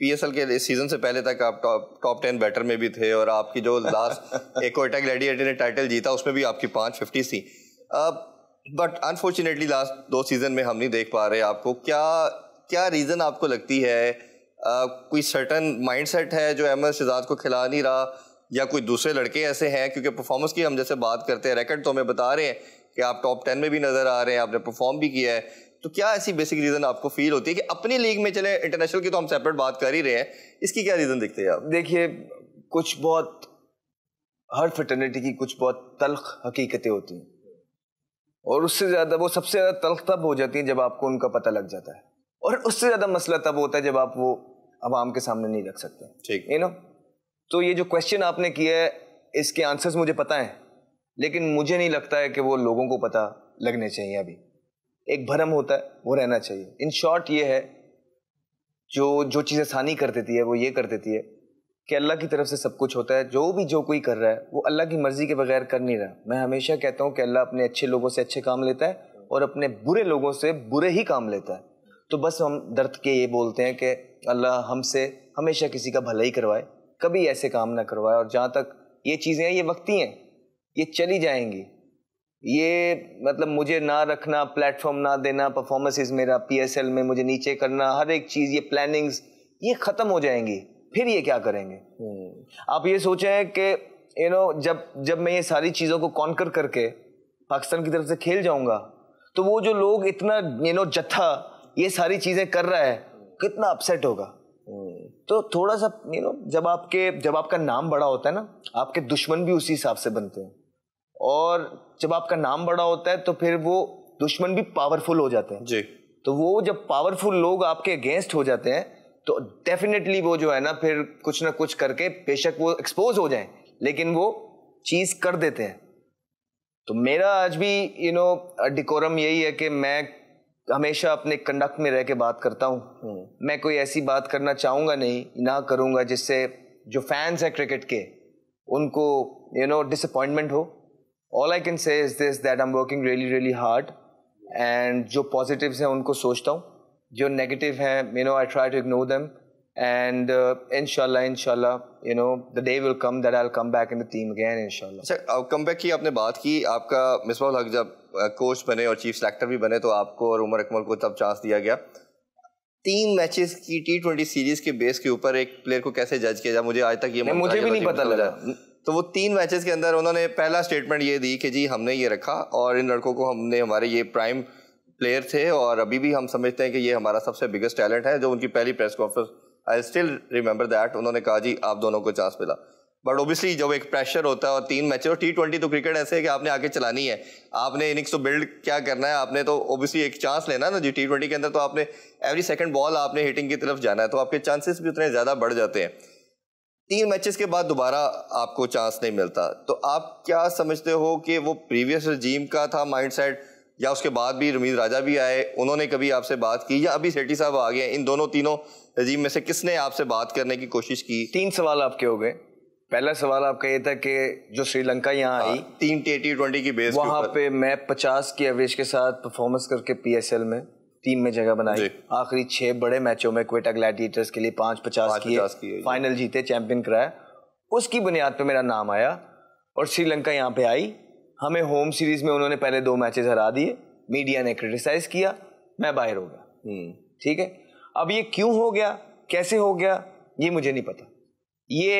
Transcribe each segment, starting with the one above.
PSL के season से पहले तक आप टॉप 10 बैटर में भी थे और आपकी जो लास्ट एक कोयटा ग्लैडिएटर ने टाइटल जीता उसमें भी आपकी 550 थी, बट अनफॉर्चुनेटली लास्ट 2 सीजन में हम नहीं देख पा रहे आपको। क्या रीज़न आपको लगती है? कोई सर्टन माइंडसेट है जो अहमद शहजाद को खिला नहीं रहा, या कोई दूसरे लड़के ऐसे हैं? क्योंकि परफॉर्मेंस की हम जैसे बात करते हैं, रिकॉर्ड तो हमें बता रहे हैं कि आप टॉप 10 में भी नज़र आ रहे हैं, आपने परफॉर्म भी किया है, तो क्या ऐसी बेसिक रीज़न आपको फील होती है कि अपनी लीग में चले? इंटरनेशनल की तो हम सेपरेट बात कर ही रहे हैं, इसकी क्या रीज़न दिखते हैं आप? देखिए, कुछ बहुत हर फ्रेटर्निटी की कुछ बहुत तल्ख हकीकतें होती हैं, और उससे ज़्यादा वो सबसे ज़्यादा तल्ख तब हो जाती हैं जब आपको उनका पता लग जाता है, और उससे ज़्यादा मसला तब होता है जब आप वो अवाम के सामने नहीं रख सकते। ठीक, यू नो, तो ये जो क्वेश्चन आपने किया है, इसके आंसर्स मुझे पता है, लेकिन मुझे नहीं लगता है कि वो लोगों को पता लगने चाहिए। अभी एक भरम होता है, वो रहना चाहिए। इन शॉर्ट ये है, जो चीज़ आसानी कर देती है वो ये कर देती है कि अल्लाह की तरफ से सब कुछ होता है। जो कोई कर रहा है वो अल्लाह की मर्जी के बगैर कर नहीं रहा। मैं हमेशा कहता हूँ कि अल्लाह अपने अच्छे लोगों से अच्छे काम लेता है और अपने बुरे लोगों से बुरे ही काम लेता है। तो बस हम दर्द के ये बोलते हैं कि अल्लाह हमसे हमेशा किसी का भला ही करवाए, कभी ऐसे काम ना करवाए। और जहाँ तक ये चीज़ें हैं, ये वक्ती हैं, ये चली जाएंगी। ये मतलब मुझे ना रखना, प्लेटफॉर्म ना देना, परफॉर्मेंसेस मेरा पीएसएल में मुझे नीचे करना, हर एक चीज़, ये प्लानिंग्स, ये ख़त्म हो जाएंगी। फिर ये क्या करेंगे? आप ये सोचें कि यू नो, जब मैं ये सारी चीज़ों को कॉन्कर करके पाकिस्तान की तरफ से खेल जाऊंगा, तो वो जो लोग इतना जत्था ये सारी चीज़ें कर रहा है, कितना अपसेट होगा। तो थोड़ा सा जब आपका नाम बड़ा होता है ना, आपके दुश्मन भी उसी हिसाब से बनते हैं, और जब आपका नाम बड़ा होता है तो फिर वो दुश्मन भी पावरफुल हो जाते हैं जी। तो वो जब पावरफुल लोग आपके अगेंस्ट हो जाते हैं तो डेफिनेटली वो जो है ना, फिर कुछ ना कुछ करके, बेशक वो एक्सपोज हो जाएं, लेकिन वो चीज कर देते हैं। तो मेरा आज भी डिकोरम यही है कि मैं हमेशा अपने कंडक्ट में रह के बात करता हूँ। मैं कोई ऐसी बात करना चाहूंगा नहीं, ना करूंगा जिससे जो फैंस है क्रिकेट के उनको डिसअपॉइंटमेंट हो। All I can say is this that I am working really really hard, and जो पॉजिटिव्स हैं उनको सोचता हूँ, जो नेगेटिव हैं I try to ignore them, and इंशाल्लाह the day will come that I will come back in the team again इंशाल्लाह। अच्छा, कम बैक की आपने बात की, आपका मिसबाह हक जब कोच बने और चीफ सेलेक्टर भी बने तो आपको और उमर अकमल को तब चांस दिया गया। 3 मैचेस की T20 सीरीज के बेस के ऊपर एक प्लेयर को कैसे जज किया जाए, मुझे आज तक ये मुझे भी नहीं पता लगा। तो वो 3 मैचेस के अंदर उन्होंने पहला स्टेटमेंट ये दी कि जी हमने ये रखा और इन लड़कों को हमने, हमारे ये प्राइम प्लेयर थे और अभी भी हम समझते हैं कि ये हमारा सबसे बिगेस्ट टैलेंट है। जो उनकी पहली press conference, I still remember that, उन्होंने कहा जी आप दोनों को चांस मिला। बट ओबियसली जब एक प्रेशर होता है और 3 मैच और T20 तो क्रिकेट ऐसे है कि आपने आगे चलानी है, आपने इनिंग्स तो बिल्ड क्या करना है, आपने तो ओबियसली एक चांस लेना है ना जी। T20 के अंदर तो आपने एवरी सेकंड बॉल आपने हिटिंग की तरफ जाना है, तो आपके चांसेस भी उतने ज़्यादा बढ़ जाते हैं। 3 मैचेस के बाद दोबारा आपको चांस नहीं मिलता, तो आप क्या समझते हो कि वो प्रीवियस रजीम का था माइंडसेट, या उसके बाद भी रमीज राजा भी आए, उन्होंने कभी आपसे बात की, या अभी सेठी साहब आ गए, इन तीनों रजीम में से किसने आपसे बात करने की कोशिश की? 3 सवाल आपके हो गए। पहला सवाल आपका ये था कि जो श्रीलंका यहाँ आई 3 T20 की बेस वहाँ पे मैं 50 की एवरेज के साथ परफॉर्मेंस करके पीएसएल में टीम में जगह बनाई। आखिरी 6 बड़े मैचों में क्वेटा ग्लैडिएटर्स के लिए 5-50 किए, फाइनल जीते, चैंपियन कराया। उसकी बुनियाद पे मेरा नाम आया और श्रीलंका यहाँ पे आई। हमें होम सीरीज में उन्होंने पहले 2 मैचेस हरा दिए, मीडिया ने क्रिटिसाइज किया, मैं बाहर हो गया। ठीक है, अब ये क्यों हो गया, कैसे हो गया, ये मुझे नहीं पता। ये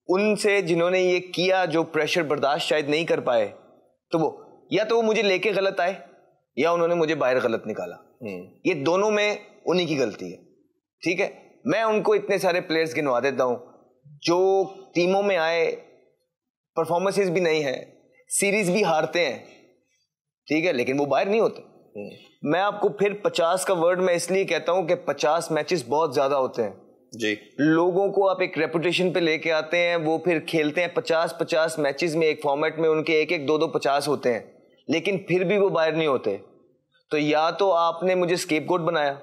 उनसे जिन्होंने ये किया, जो प्रेशर बर्दाश्त शायद नहीं कर पाए, तो वो मुझे लेके गलत आए या उन्होंने मुझे बाहर गलत निकाला। ये दोनों में उन्हीं की गलती है। ठीक है, मैं उनको इतने सारे प्लेयर्स गिनवा देता हूं जो टीमों में आए, परफॉर्मेंसेस भी नहीं है, सीरीज भी हारते हैं, ठीक है, लेकिन वो बाहर नहीं होते। मैं आपको फिर 50 का वर्ड मैं इसलिए कहता हूं कि 50 मैचेस बहुत ज्यादा होते हैं जी। लोगों को आप एक रेपुटेशन पे लेके आते हैं, वो फिर खेलते हैं 50-50 मैचेस में, एक फॉर्मेट में उनके 1-1, 2-2, 50 होते हैं, लेकिन फिर भी वो बाहर नहीं होते। तो या तो आपने मुझे स्केपगोट बनाया,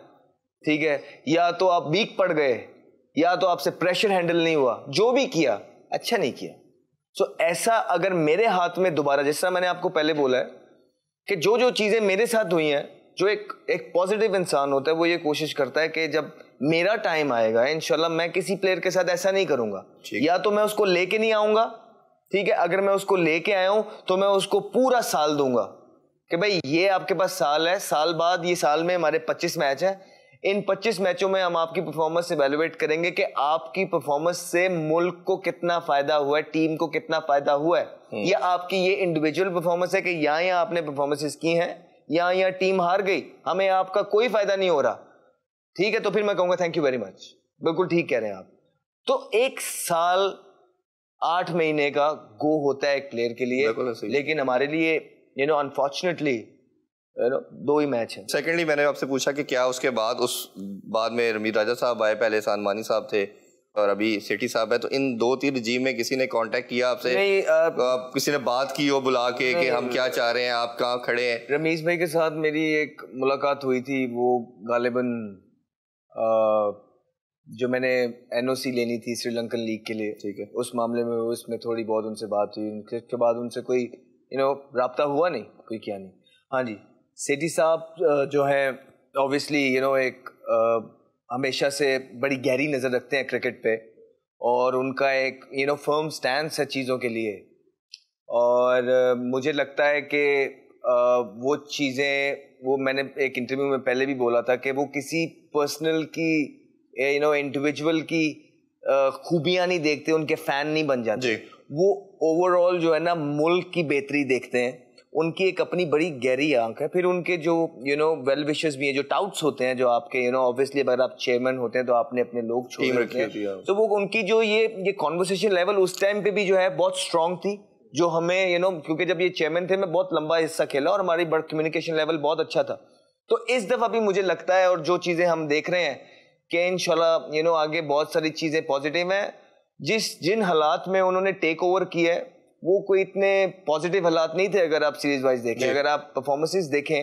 ठीक है, या तो आप वीक पड़ गए, या तो आपसे प्रेशर हैंडल नहीं हुआ, जो भी किया अच्छा नहीं किया। सो ऐसा अगर मेरे हाथ में दोबारा, जैसा मैंने आपको पहले बोला है कि जो चीजें मेरे साथ हुई हैं जो एक पॉजिटिव इंसान होता है वो ये कोशिश करता है कि जब मेरा टाइम आएगा इंशाल्लाह मैं किसी प्लेयर के साथ ऐसा नहीं करूंगा, या तो मैं उसको लेके नहीं आऊंगा, ठीक है, अगर मैं उसको लेके आया हूं तो मैं उसको पूरा साल दूंगा कि भाई ये आपके पास साल है, साल बाद ये साल में हमारे 25 मैच है, इन 25 मैचों में हम आपकी परफॉर्मेंस इवैल्यूएट करेंगे कि आपकी परफॉर्मेंस से मुल्क को कितना फायदा हुआ है, टीम को कितना फायदा हुआ है, या आपकी ये इंडिविजुअल परफॉर्मेंस है कि यहाँ आपने परफॉर्मेंसेस की हैं, यहाँ टीम हार गई, हमें आपका कोई फायदा नहीं हो रहा, ठीक है, तो फिर मैं कहूंगा थैंक यू वेरी मच, बिल्कुल ठीक कह रहे हैं आप। तो 1 साल 8 महीने का गो होता है एक प्लेयर के लिए, लेकिन हमारे लिए अनफॉर्चुनेटली 2 ही मैच है। सेकेंडली मैंने आपसे पूछा कि क्या उसके बाद बाद में रमीज राजा साहब आए, पहले एहसान मानी साहब थे और अभी सेठी साहब है, तो इन 2-3 रिजीम में किसी ने कांटेक्ट किया आपसे? नहीं, किसी ने बात की हो बुला के कि हम क्या चाह रहे हैं, आप कहाँ खड़े हैं? रमीज भाई के साथ मेरी एक मुलाकात हुई थी, वो गालिबन जो मैंने एनओसी लेनी थी श्रीलंकन लीग के लिए, ठीक है, उस मामले में उसमें थोड़ी बहुत उनसे बात हुई, उसके बाद उनसे कोई राब्ता हुआ नहीं, कोई किया नहीं। हाँ जी, सेठी साहब जो है ऑब्वियसली एक हमेशा से बड़ी गहरी नज़र रखते हैं क्रिकेट पे, और उनका एक फर्म स्टैंस है चीज़ों के लिए, और मुझे लगता है कि वो चीज़ें, वो मैंने एक इंटरव्यू में पहले भी बोला था कि वो किसी पर्सनल की इंडिविजुअल की खूबियाँ नहीं देखते, उनके फ़ैन नहीं बन जाते, वो ओवरऑल जो है ना मुल्क की बेहतरी देखते हैं, उनकी एक अपनी बड़ी गहरी आंख है। फिर उनके जो वेल विशर्स भी हैं, जो टाउट्स होते हैं, जो आपके ऑब्वियसली अगर आप चेयरमैन होते हैं तो आपने अपने लोग छोड़ रखे हैं, तो वो उनकी जो ये कॉन्वर्सेशन लेवल उस टाइम पे भी जो है बहुत स्ट्रांग थी, जो हमें क्योंकि जब ये चेयरमैन थे मैं बहुत लंबा हिस्सा खेला और हमारी कम्युनिकेशन लेवल बहुत अच्छा था। तो इस दफा भी मुझे लगता है, और जो चीजें हम देख रहे हैं कि इंशाल्लाह आगे बहुत सारी चीजें पॉजिटिव हैं। जिन हालात में उन्होंने टेक ओवर किया है वो कोई इतने पॉजिटिव हालात नहीं थे। अगर आप सीरीज वाइज देखें, अगर आप परफॉर्मेंसेस देखें,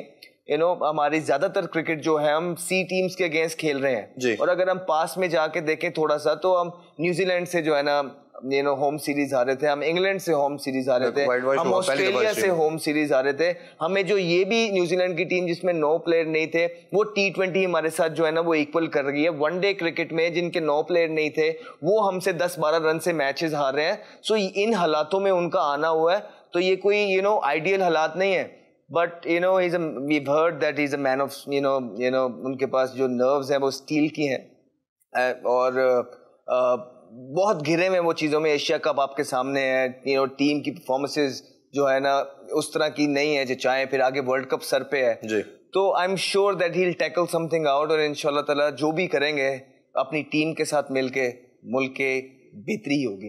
हमारी ज्यादातर क्रिकेट जो है हम सी टीम्स के अगेंस्ट खेल रहे हैं, और अगर हम पास में जाके देखें थोड़ा सा, तो हम न्यूजीलैंड से जो है ना होम सीरीज आ रहे थे, हम इंग्लैंड से होम सीरीज आ रहे थे, हम ऑस्ट्रेलिया से होम सीरीज आ रहे थे। हमें जो ये भी न्यूजीलैंड की टीम जिसमें 9 प्लेयर नहीं थे, वो T20 हमारे साथ जो है ना वो इक्वल कर रही है। वनडे क्रिकेट में जिनके 9 प्लेयर नहीं थे वो हमसे 10-12 रन से मैचेस हार रहे हैं। सो इन हालातों में उनका आना हुआ है, तो ये कोई आइडियल हालात नहीं है, but we've heard that he's a man of उनके पास जो नर्व्स हैं वो स्टील की हैं, और बहुत घिरे में वो चीज़ों में। एशिया कप आपके सामने है, टीम की परफॉर्मेंसेस जो है ना उस तरह की नहीं है जो चाहे, फिर आगे वर्ल्ड कप सर पे है जी। तो I am sure that he will tackle something out, और इंशाल्लाह ताला जो भी करेंगे अपनी टीम के साथ मिलके मुल्क के बेहतरी होगी।